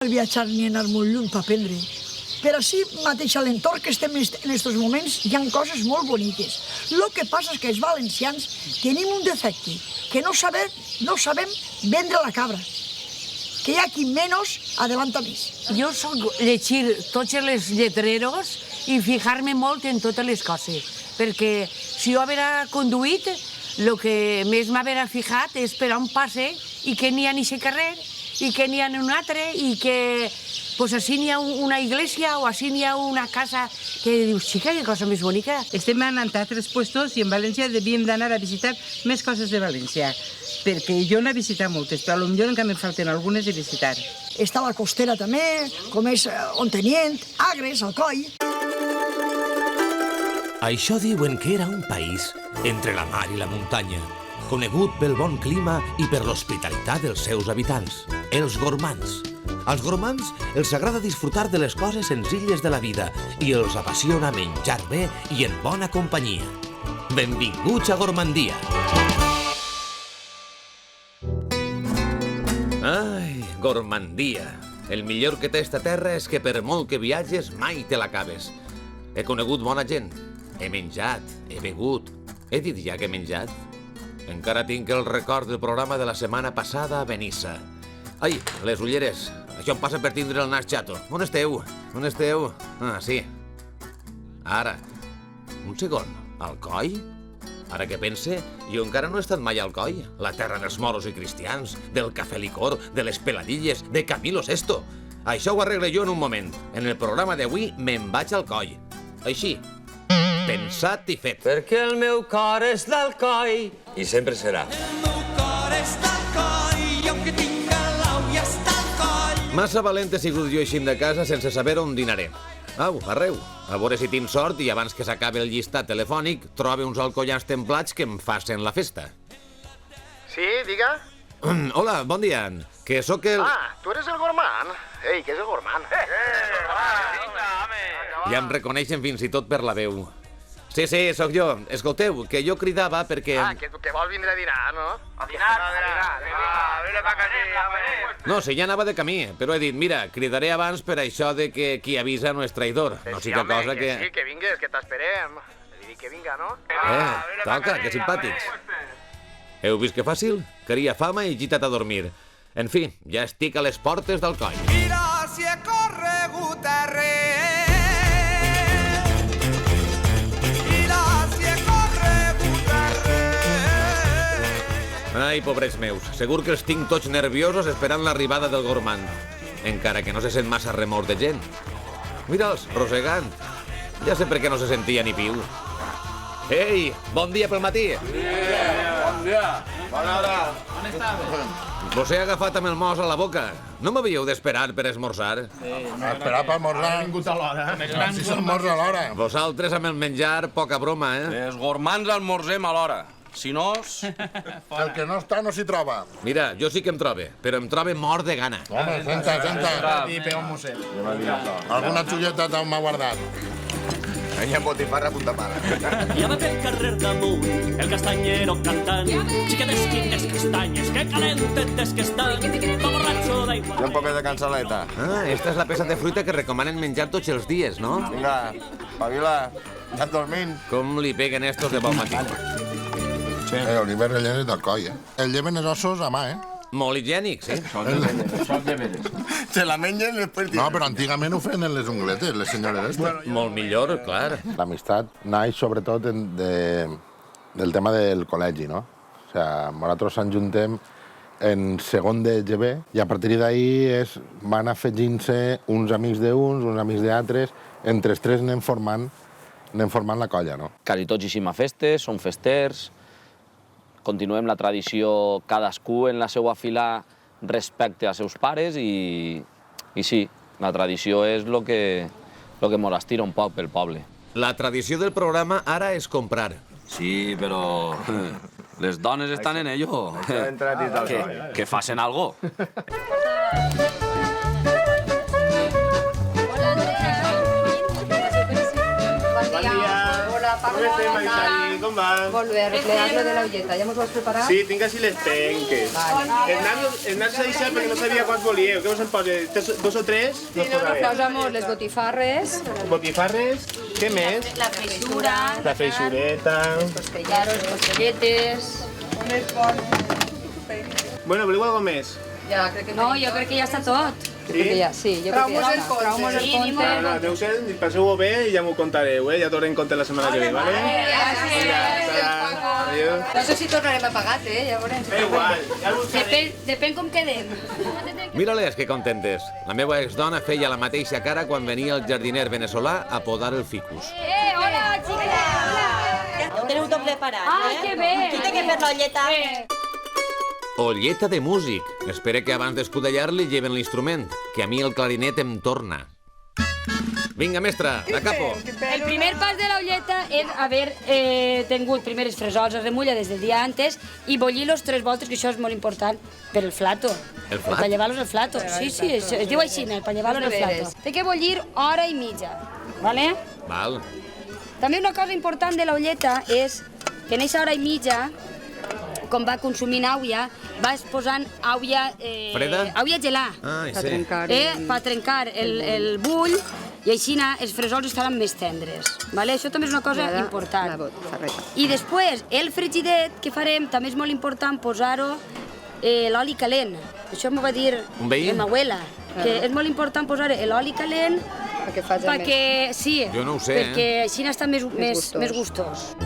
cal viatjar ni anar molt lluny per aprendre. Per així mateix a l'entorn que estem en aquests moments hi ha coses molt boniques. El que passa és que els valencians tenim un defecte, que no sabem vendre la cabra. Que hi ha qui menys adelanta més. Jo soc llegir tots els lletreros i fijar-me molt en totes les coses, perquè si jo haguera conduït, el que més m'haguera fijat és per on passe i que n'hi ha en aquest carrer i que n'hi ha en un altre i que pues així n'hi ha una iglesia o així n'hi ha una casa que dius, xica, que cosa més bonica. Estem anant a altres puestos i en València devíem d'anar a visitar més coses de València, perquè jo n'he visitat moltes, però potser encara me'n falten algunes de visitar. Està la costera també, com és Ontenient, Agres, Alcoi. Això diuen que era un país entre la mar i la muntanya, conegut pel bon clima i per l'hospitalitat dels seus habitants, els gormands. Als gormands els agrada disfrutar de les coses senzilles de la vida i els apassiona menjar bé i en bona companyia. Benvinguts a Gormandia! Ai, Gormandia! El millor que té esta terra és que per molt que viatges mai te l'acabes. He conegut bona gent, he menjat, he begut. He dit ja que he menjat? Encara tinc el record del programa de la setmana passada a Benissa. Ai, les ulleres. Això em passa per tindre el nas xato. On esteu? On esteu? Ah, sí. Ara. Un segon. Alcoi? Ara que pense, jo encara no he estat mai a Alcoi. La terra dels moros i cristians, del cafè licor, de les peladilles, de Camilo Sesto. Això ho arregle jo en un moment. En el programa d'avui me'n vaig a Alcoi. Així. Pensat i fet. Perquè el meu cor és d'Alcoi i sempre serà. El meu cor és d'Alcoi i aunque tinga l'au i està al coll. Massa valent he sigut jo eixint de casa sense saber on dinaré. Au, arreu. A veure si tinc sort i abans que s'acabi el llistat telefònic trobe uns alcoians templats que em facin la festa. Sí, diga. Hola, bon dia. Que sóc el... Ah, tu eres el gormán. Ei, què és el gormán? Ja em reconeixen fins i tot per la veu. Sí, sóc jo. Escolteu, que jo cridava perquè... Ah, que vol vindre a dinar, no? A dinar. Vine pa casa, home. No, si ja anava de camí, però he dit, mira, cridaré abans per això de que qui avisa no és traïdor. No sigui cosa que... Sí, que vingues, que t'esperem. Li dic que vinga, no? Toca, que simpàtics. Heu vist que fàcil? Caria fama i gita't a dormir. En fi, ja estic a les portes del coll. Mira si he corregut arreu. Ai, pobrets meus, segur que els tinc tots nerviosos esperant l'arribada del gormand. Encara que no se sent massa remor de gent. Mira'ls, rosegant. Ja sé per què no se sentia ni piu. Ei, bon dia pel matí. Bon dia. Bona hora. On estava? Vos he agafat amb el mos a la boca. No m'havíeu d'esperar per esmorzar? Esperar per esmorzar. Ha vingut a l'hora. Si s'esmorza a l'hora. Vosaltres amb el menjar, poca broma, Els gormans almorzem a l'hora. Si no... El que no està no s'hi troba. Mira, jo sí que em trobe, però em trobe mort de gana. Home, senta. I pega un mosset. Alguna xulleta m'ha guardat. Ella botifarra punta mala. Ja va pel carrer damunt el castanyero cantant. Xiquetes, quines castanyes, que calentetes que estan. Va borratxo d'aigua. I un poquet de cansaleta. Ah, esta és la peça de fruita que recomanen menjar tots els dies, no? Vinga, pavila. Ja et dormint. Com li peguen estos de bon matí. Oliver Rellenes del coll, El lleven els ossos a mà, Molt higiènic, sí. Se la mengen després... No, però antigament ho feien en les ungletes, les senyores estas. Molt millor, clar. L'amistat naix sobretot del tema del col·legi, no? O sea, nosaltres ens juntem en segon de GB i a partir d'ahir van afegint-se uns amics d'uns, uns amics d'altres, entre els tres anem formant la colla, no? Quasi tots eixim a festes, som festers, continuem la tradició cadascú en la seva fila respecte als seus pares i sí, la tradició és el que mos estira un poc pel poble. La tradició del programa ara és comprar. Sí, però les dones estan en ello. Que facin algo. Hola, Com estem, Marisari? Com va? Molt bé, arreglar-lo de l'olleta. Ja mos ho has preparat? Sí, tinc així les penques. El nas s'ha deixat perquè no sabia quants volíeu. Què us en posa? 2 o 3? Sí, no, posa'm les botifarres. Botifarres? Què més? La freixura. La freixureta. Costellaros, costelletes. Bueno, voleu alguna més? Ja, crec que no, jo crec que ja està tot. Sí? Sí, jo crec que ja està. Trau'm-nos el compte. No, aneu-se'n, passeu-ho bé i ja m'ho contareu, ja t'hauré en compte la setmana que ve, vale? Adéu. No sé si tornarem a pagar, ja veurem. Igual, ja ho buscaré. Depèn com quedem. Mira-les, que contentes. La meva exdona feia la mateixa cara quan venia el jardiner veneçolà a podar el ficus. Hola, xica! Ja ho teniu tot preparat, Ah, que bé! Qui té que fer l'olleta? Olleta de músic. Espera que abans d'escudellar-li lleven l'instrument, que a mi el clarinet em torna. Vinga, mestre, da capo. El primer pas de l'olleta és haver tingut primer els fresols a remulla des del dia antes i bollir-los 3 voltes, que això és molt important per el flato. El flat? El pa llevar-los al flato. Sí, es diu així, el pa llevar-los al flato. Té que bollir hora i mitja, ¿vale? Val. També una cosa important de l'olleta és que en aquesta hora i mitja, com va consumint aigua, vas posant aigua... Freda? Aigua gelada. Ai, Per sí. trencar. Per trencar el bull i així els fresols estaran més tendres. Vale? Això també és una cosa important. I després, el frigidet que farem, també és molt important posar-ho l'oli calent. Això m'ho va dir Un veí? ma abuela, que és molt important posar l'oli calent perquè, sí, Jo no ho sé, perquè així està més gustós.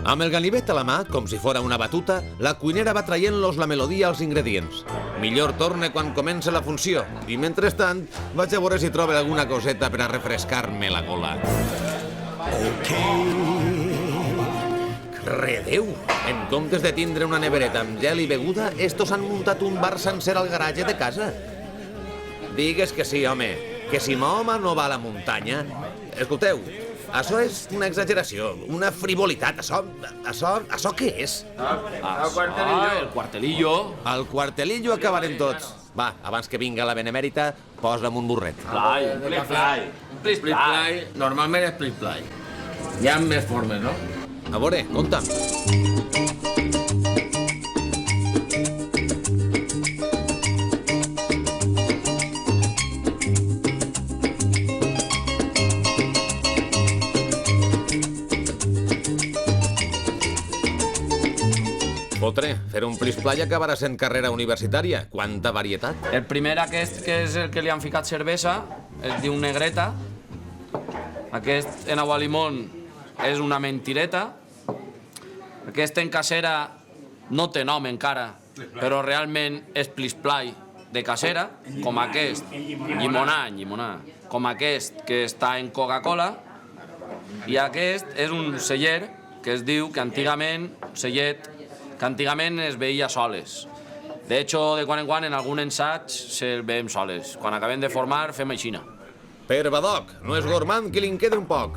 Amb el ganivet a la mà, com si fora una batuta, la cuinera va traient-los la melodia als ingredients. Millor torne quan comença la funció. I mentrestant, vaig a veure si trobo alguna coseta per a refrescar-me la gola. Redeu! En comptes de tindre una nevereta amb gel i beguda, estos han muntat un bar sencer al garatge de casa. Digues que sí, home, que si Mahoma no va a la muntanya... Escolteu, això és una exageració, una frivolitat. Això què és? El cuartelillo. Al cuartelillo acabarem tots. Va, abans que vinga la benemèrita, posa'm un burret. Plis-plai. Normalment és plis-plai. Hi ha més formes, no? A veure, compta'm. Fotre, fer un plis-plai acabarà sent carrera universitària. Quanta varietat. El primer aquest, que és el que li han ficat cervesa, es diu negreta. Aquest en agua limón és una mentireta. Aquest en casera no té nom encara, però realment és plis-plai de casera, com aquest, llimonà, com aquest que està en Coca-Cola, i aquest és un celler que es diu que antigament, cellet, que antigament es veia soles. De hecho, de quan en quan, en algun ensaig, se'l veiem soles. Quan acabem de formar, fem aixina. Per Badoc, no és gormand que li'n quede un poc.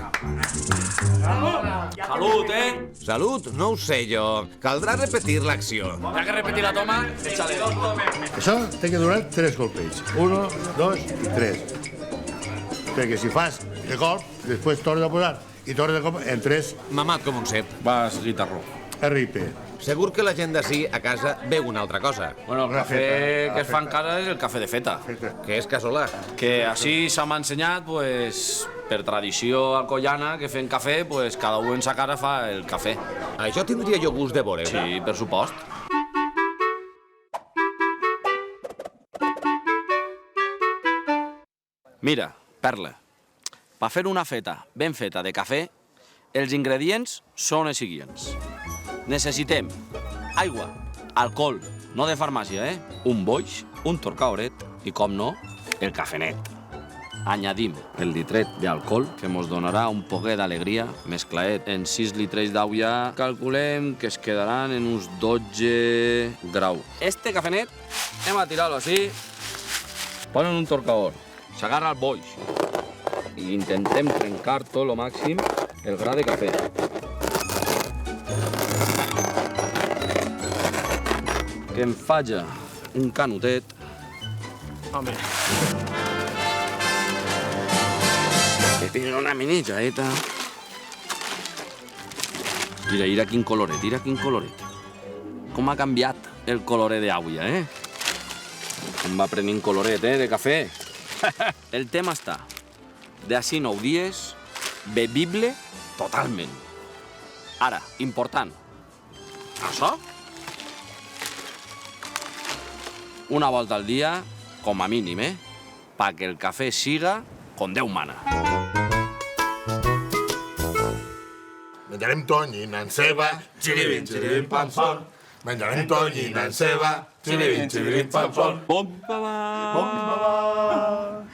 Salut, Salut? No ho sé jo. Caldrà repetir l'acció. Hi ha que repetir la toma, échale. Això té que durar 3 colpets. 1, 2 i 3. Perquè si fas de colp, després tornes a posar i tornes de colp en 3. Mamat com un cep. Vas, guitarró. RIP. Segur que la gent d'ací a casa veu una altra cosa. Bueno, el cafè que es fa en casa és el cafè de feta. Que és casolà. Que així se m'ha ensenyat, pues, per tradició alcoiana, que fent cafè, pues, cada un en sa casa fa el cafè. Això tindria jo gust de veure. Sí, per supost. Mira, Perla, per fer una feta ben feta de cafè, els ingredients són els seguents. Necessitem aigua, alcohol, no de farmàcia, un boix, un torcaoret i, com no, el cafenet. Añadim el litret d'alcohol, que ens donarà un poquet d'alegria, mesclaet en 6 litres d'aigua. Calculem que es quedaran en uns 12 graus. Este cafenet hem a tirar-lo així, ponen un torcador, s'agarra el boix i intentem trencar tot lo màxim el gra de cafè. Que em faja un canutet. Home. Que tingui una minitjaeta. Mira quin coloret, mira quin coloret. Com ha canviat el coloret d'avui, eh? Com va prenent coloret, de cafè. El tema està, d'ací 9 dies, bebible totalment. Ara, important, això, una volta al dia, com a mínim, perquè el cafè siga com Déu mana. Menjarem tonyina en ceba, xirivin, xirivin, pam-pam. Menjarem tonyina en ceba, xirivin, xirivin, pam-pam.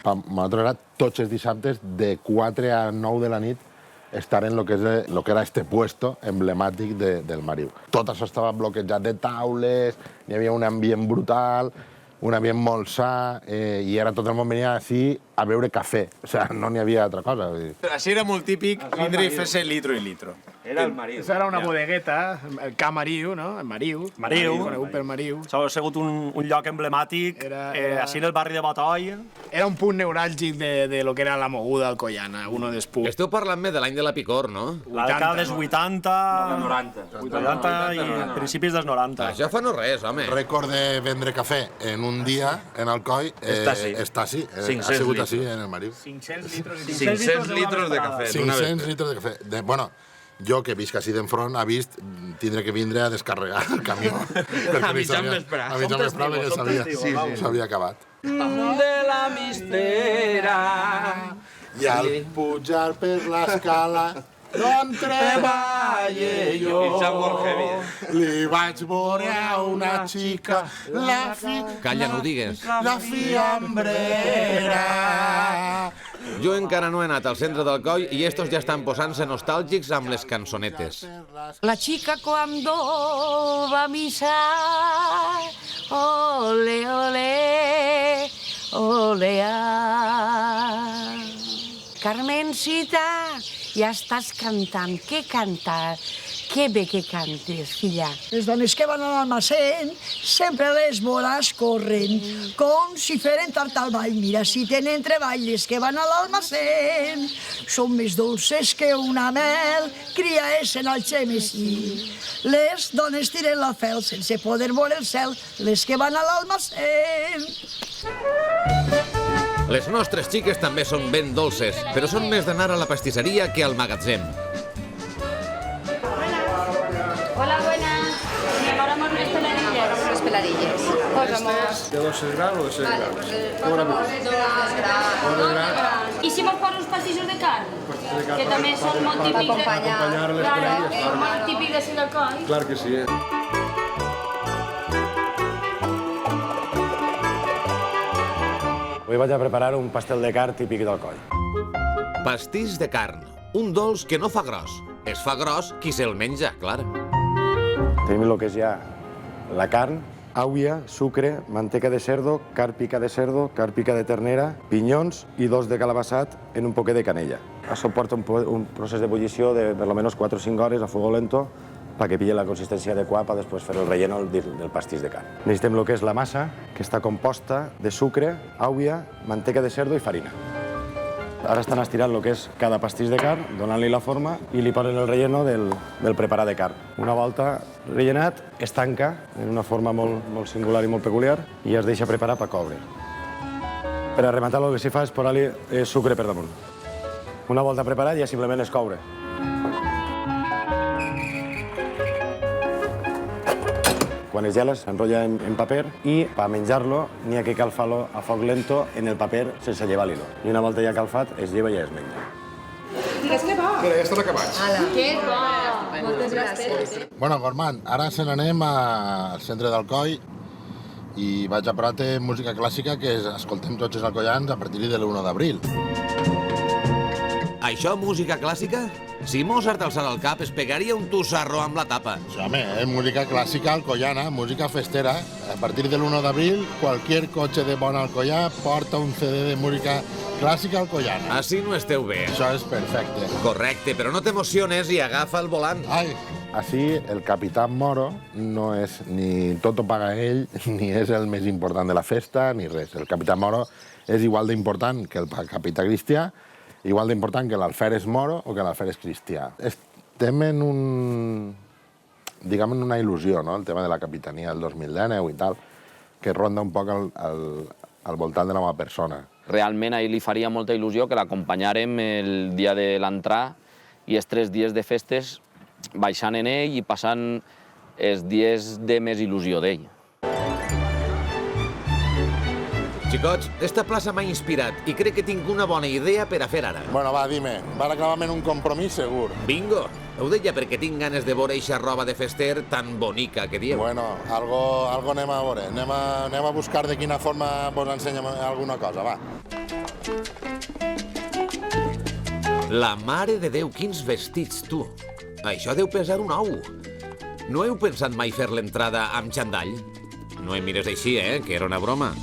Nosaltres era tots els dissabtes de 4 a 9 de la nit estar en lo que era este puesto emblemàtic del Mariu. Tot això estava bloquejat de taules, hi havia un ambient brutal, un ambient molt sa, i era tot el món venia així a beure cafè. O sigui, no n'hi havia altra cosa. Així era molt típic vindre i fer-se litro i litro. Era el Mariu. Això era una bodegueta, el Ca Mariu, no? El Mariu. Conegut per Mariu. Això ha sigut un lloc emblemàtic, així en el barri de Botoi. Era un punt neuràlgic de lo que era la moguda alcoiana, uno dels punts. Esteu parlant-me de l'any de la Picor, no? La dècada dels 80... 80 i principis dels 90. Això fa no res, home. Rècord de vendre cafè en un dia en Alcoi està així. Ha sigut així en el Mariu. 500 litros de cafè. 500 litros de cafè. Bueno, jo, que visc així d'enfront, ha vist tindre que vindre a descarregar el camió. A mitjan vesprà. A mitjan vesprà, perquè s'havia acabat. De la mistera. I al pujar per l'escala, d'on treballe jo, li vaig veure a una xica, Calla, no ho digues. La fiambrera. Jo encara no he anat al centre d'Alcoi i estos ja estan posant-se nostàlgics amb les cançonetes. La chica cuando va a misa, ole, ole, olea. Carmencita, ja estàs cantant. Què cantes? Que bé que cantes, filla. Les dones que van a l'almacén sempre les veuràs corrent, com si feren tard al ball. Mira, si tenen treball, les que van a l'almacén són més dolces que una mel, criaessen al xemesí. Les dones tiren la fel sense poder veure el cel, les que van a l'almacén. Les nostres xiques també són ben dolces, però són més d'anar a la pastisseria que al magatzem. Hola, buenas. Preparamos unas peladillas. Unas peladillas. Posamos. ¿De 12 grados o de 6 grados? I si mos posa uns pastissos de carn? Que també són molt típics de... Acompanyar les peladillas. És molt típic de ser d'Alcoi. Clar que sí, Avui vaig a preparar un pastel de carn típic d'Alcoi. Pastís de carn, un dolç que no fa gros. Es fa gros qui se'l menja, clar. Tenim el que és ja la carn, àuia, sucre, manteca de cerdo, carn pica de cerdo, carn pica de ternera, pinyons i 2 de calabassat en un poquet de canella. Això porta un procés d'ebullició de per almenys 4 o 5 hores a fuego lento perquè pille la consistència adequada per després fer el relleno del pastís de carn. Necessitem el que és la massa, que està composta de sucre, àuia, manteca de cerdo i farina. Ara estan estirant el que és cada pastís de carn, donant-li la forma i li posen el relleno del preparat de carn. Una volta rellenat, es tanca en una forma molt singular i molt peculiar i es deixa preparar per coure. Per a rematar, el que s'hi fa és posar-li sucre per damunt. Una volta preparat ja simplement és coure. Quan es gela, s'enrotlla en paper i per menjar-lo n'hi ha que cal fer-lo a foc lento en el paper sense llevar l'hilo. I una volta ja calfat, es lleva i ja es menja. Digues que bo. Ja estan acabats. Que bo. Moltes gràcies. Bueno, Gormand, ara se n'anem al centre d'Alcoi i vaig a posar-te música clàssica que escoltem tots els alcoians a partir de l'1 d'abril. Això, música clàssica? Si Mozart alçara el cap, es pegaria un tussarró amb la tapa. Sí, home, és música clàssica alcoiana, música festera. A partir del 1 d'abril, cualquier cotxe de bon alcoià porta un CD de música clàssica alcoiana. Així no esteu bé. Això és perfecte. Correcte, però no t'emociones i agafa el volant. Ai, així el capità Moro no és ni tot ho paga ell, ni és el més important de la festa, ni res. El capità Moro és igual d'important que el capità Cristià, igual d'important que l'alferes Moro o que l'alferes Cristià. És estem en diguem, en una il·lusió, no? El tema de la capitania del 2019 i tal, que ronda un poc al voltant de la meva persona. Realment a ell li faria molta il·lusió que l'acompanyàrem el dia de l'entrada i els 3 dies de festes baixant en ell i passant els dies de més il·lusió d'ell. Xicots, esta plaça m'ha inspirat i crec que tinc una bona idea per a fer ara. Bueno, va, dime. Va acabar en un compromís segur. Bingo! Ho deia perquè tinc ganes de veure eixa roba de fester tan bonica que dieu. Bueno, algo anem a veure. Anem a buscar de quina forma vos ensenyem alguna cosa, va. La mare de Déu, quins vestits, tu. Això deu pesar un ou. No heu pensat mai fer l'entrada amb xandall? No em mires així, que era una broma.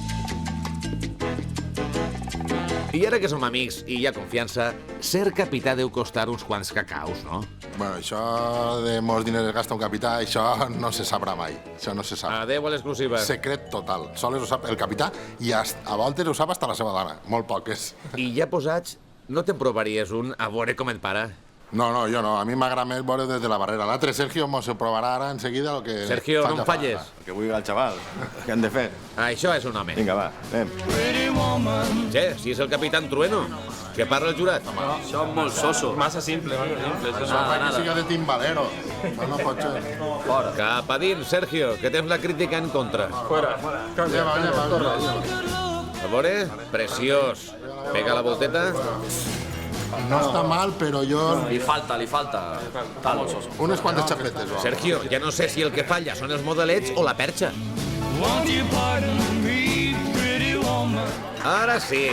I ara que som amics i hi ha confiança, ser capità deu costar uns quants cacaus, no? Bueno, això de molts diners es gasta un capità, això no se sabrà mai. Això no se sap. Adéu a l'exclusiva. Secret total. Sols ho sap el capità i a voltes ho sap hasta la seva dona. Molt poques. I ja posats, no te'n provaries un a veure com et para? No, jo no. A mi m'agrada més veure des de la barrera. L'altre Sergio mos ho provarà ara enseguida el que... Sergio, no em falles. Que vulgui el xaval. Què hem de fer? Això és un home. Vinga, va, anem. Che, si és el capitán Trueno, que parla el jurat. Això és molt soso. Massa simple, Això fa que siga de timbalero. No pot ser. Fora. Cap a dins, Sergio, que tens la crítica en contra. Fora. Lleva. A veure, preciós. Pega la volteta. No està mal, però jo... Li falta. Està molt soso. Unes quantes xapetes, va. Sergio, ja no sé si el que falla són els modelets o la perxa. Ara sí,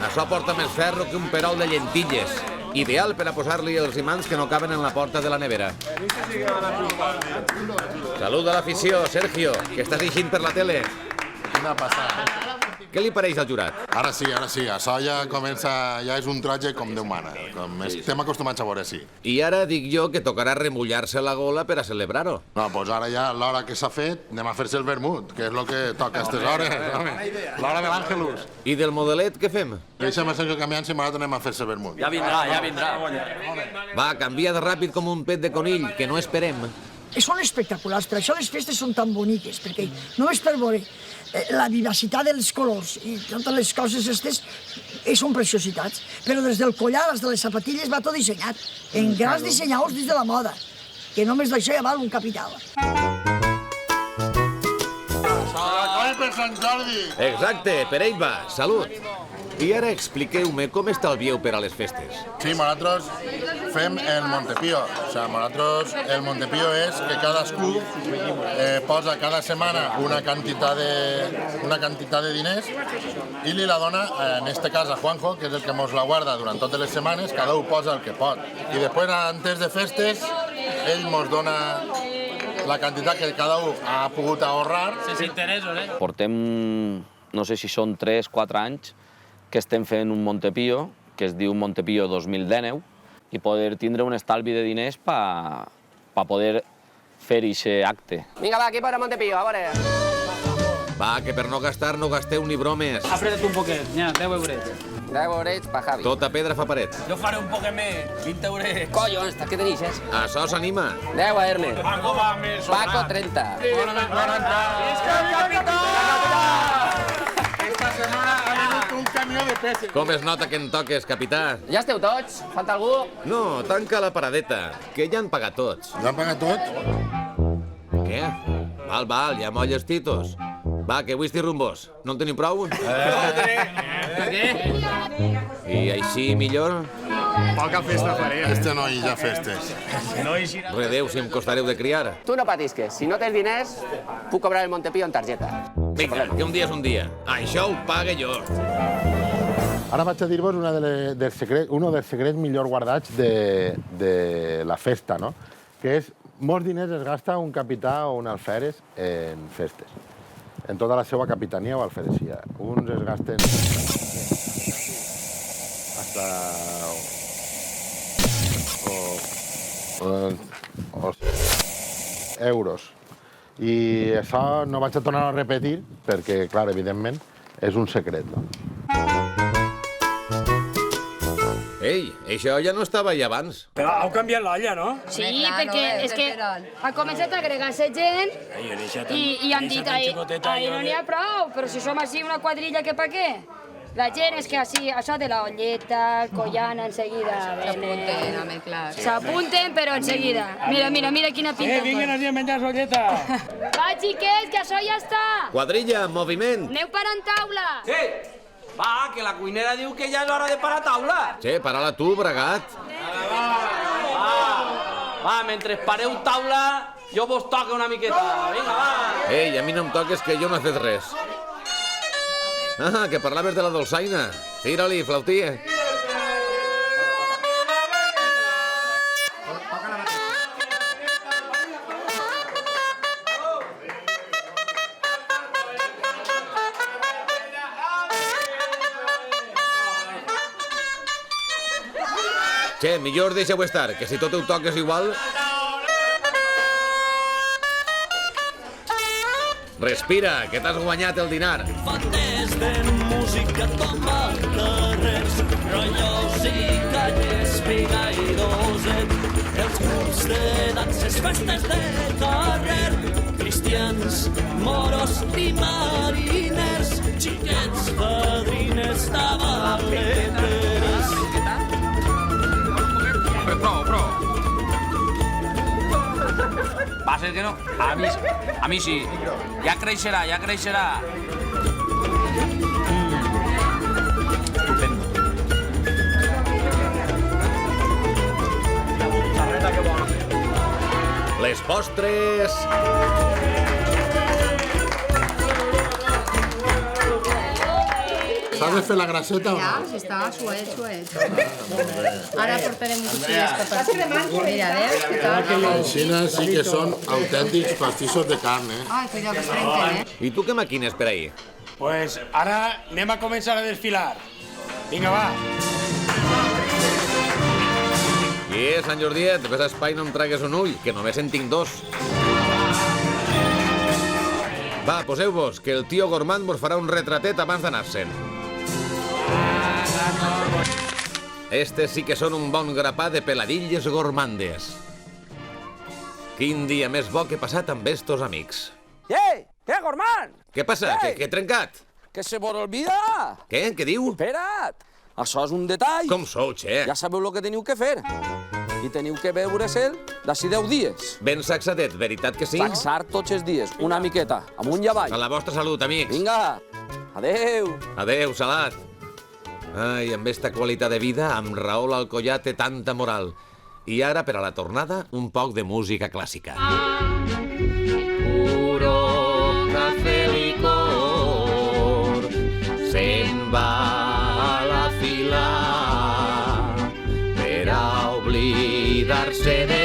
això porta més ferro que un perol de llentilles. Ideal per a posar-li els imants que no caben en la porta de la nevera. Salut a l'afició, Sergio, que estàs eixint per la tele. Quina passada. Què li pareix al jurat? Ara sí. Això ja comença... Ja és un trotge com Déu mana. Estem acostumats a veure així. I ara dic jo que tocarà remullar-se la gola per a celebrar-ho. No, doncs ara ja, l'hora que s'ha fet, anem a fer-se el vermut, que és el que toca a aquestes hores. L'hora de l'Àngelus. I del modelet què fem? Deixa'm a Sergio canviant-se i ara anem a fer-se el vermut. Ja vindrà. Va, canvia de ràpid com un pet de conill, que no esperem. Són espectaculars, per això les festes són tan boniques, perquè només per veure la vivacitat dels colors i totes les coses aquestes són preciositats. Però des del collar fins de les sapatilles va tot dissenyat, en grans dissenyadors dins de la moda, que només d'això ja val un capital. Salut per Sant Jordi! Exacte, per ell va, salut. I ara expliqueu-me com estalvieu per a les festes. Sí, nosaltres fem el Montepío. O sigui, nosaltres el Montepío és que cadascú posa cada setmana una quantitat de diners i li la dona, en este cas, a Juanjo, que és el que mos la guarda durant totes les setmanes, cada un posa el que pot. I després, antes de festes, ell mos dona la quantitat que cada un ha pogut ahorrar. Sense interessos, Portem, no sé si són 3-4 anys, que estem fent un Montepío, que es diu Montepío 2019, i poder tindre un estalvi de diners per poder fer aquest acte. Vinga, va, aquí per a Montepío, a veure. Va, que per no gastar no gasteu ni bromes. Apreta't un poquet, ja, 10 eurets. 10 eurets pa Javi. Tota pedra fa paret. Jo faré un poquet més, 20 eurets. Collons, què tenis, Això s'anima. 10 a Ernest. Paco va més. Paco, 30. Visca el capità! Esta setmana ha vingut un camió de peces. Com es nota que en toques, capità? Ja esteu tots? Falta algú? No, tanca la paradeta, que ja han pagat tots. Ja han pagat tots? Què? Val, ja molles titos. Va, que whisky rumbos. No en tenim prou? I així millor? Poca festa faré. Este no hi ha festes. Redeu si em costareu de criar. Tu no patisques. Si no tens diners, puc cobrar el Montepío en targeta. Vinga, que un dia és un dia. Això ho pague jo. Ara vaig a dir-vos un dels secrets millor guardats de la festa, no? Que és, molts diners es gasta un capità o un alferes en festes. En tota la seva capitania o alferesia. Uns es gasten hasta euros. I això no vaig a tornar a repetir perquè, clar, evidentment, és un secret, no? Ei, això ja no estava allà abans. Però heu canviat l'olla, no? Sí, perquè és que ha començat a agregar-se gent i han dit, ai, no n'hi ha prou, però si som així una quadrilla, que pa què? La gent és que així, això de la olleta, collana, enseguida. S'apunten, home, clar. S'apunten, però enseguida. Mira quina pinta. Vinguen a menjar l'olleta. Va, xiquets, que això ja està. Quadrilla, moviment. Aneu parant taula. Sí! Va, que la cuinera diu que ja és l'hora de parar taula. Sí, para-la tu, Bregat. Va, mentre pareu taula, jo vos toco una miqueta. Vinga, va. Ei, a mi no em toques, que jo no he fet res. Ah, que parlaves de la dolçaina. Tira-li, flautia. Che, millor deixeu estar, que si tot ho toques igual... Respira, que t'has guanyat el dinar. Fotes de música tomba carrers, rotllos i calles, figa i doset, els grups de danses, festes de carrer, cristians, moros i mariners, xiquets, padrines, tabaleteres. Prou. Va ser que no? A mi sí. Ja creixerà. Estupendo. Les postres... S'ha de fer la grasseta o no? Ja, si està suet. Ara portarem un cuchilles per partir. Mira, veus què tal? Aixina sí que són autèntics pastissos de carn, Ai, cuidao, que es trenquen, I tu què maquines per ahir? Pues ara anem a començar a desfilar. Vinga, va. I Sant Jordiet, ves a espai no em tragues un ull, que només en tinc dos. Va, poseu-vos, que el tio Gormand vos farà un retratet abans d'anar-se'n. Estes sí que són un bon grapà de peladilles gormandes. Quin dia més bo que he passat amb estos amics. Què, Gormand? Què passa? Ei! Que he trencat? Que se vos olvida. Què? Què diu? Espera't. Això és un detall. Com sou, che? Ja sabeu el que teniu que fer. I teniu que veure-se'l d'ací 10 dies. Ben saxadet, veritat que sí? Saxar tots els dies, una miqueta, amunt i avall. A la vostra salut, amics. Vinga, adeu. Adeu, Salat. Ai, amb esta qualitat de vida, amb raó l'Alcoià té tanta moral. I ara, per a la tornada, un poc de música clàssica. Puro café licor se'n va a la fila per a oblidar-se de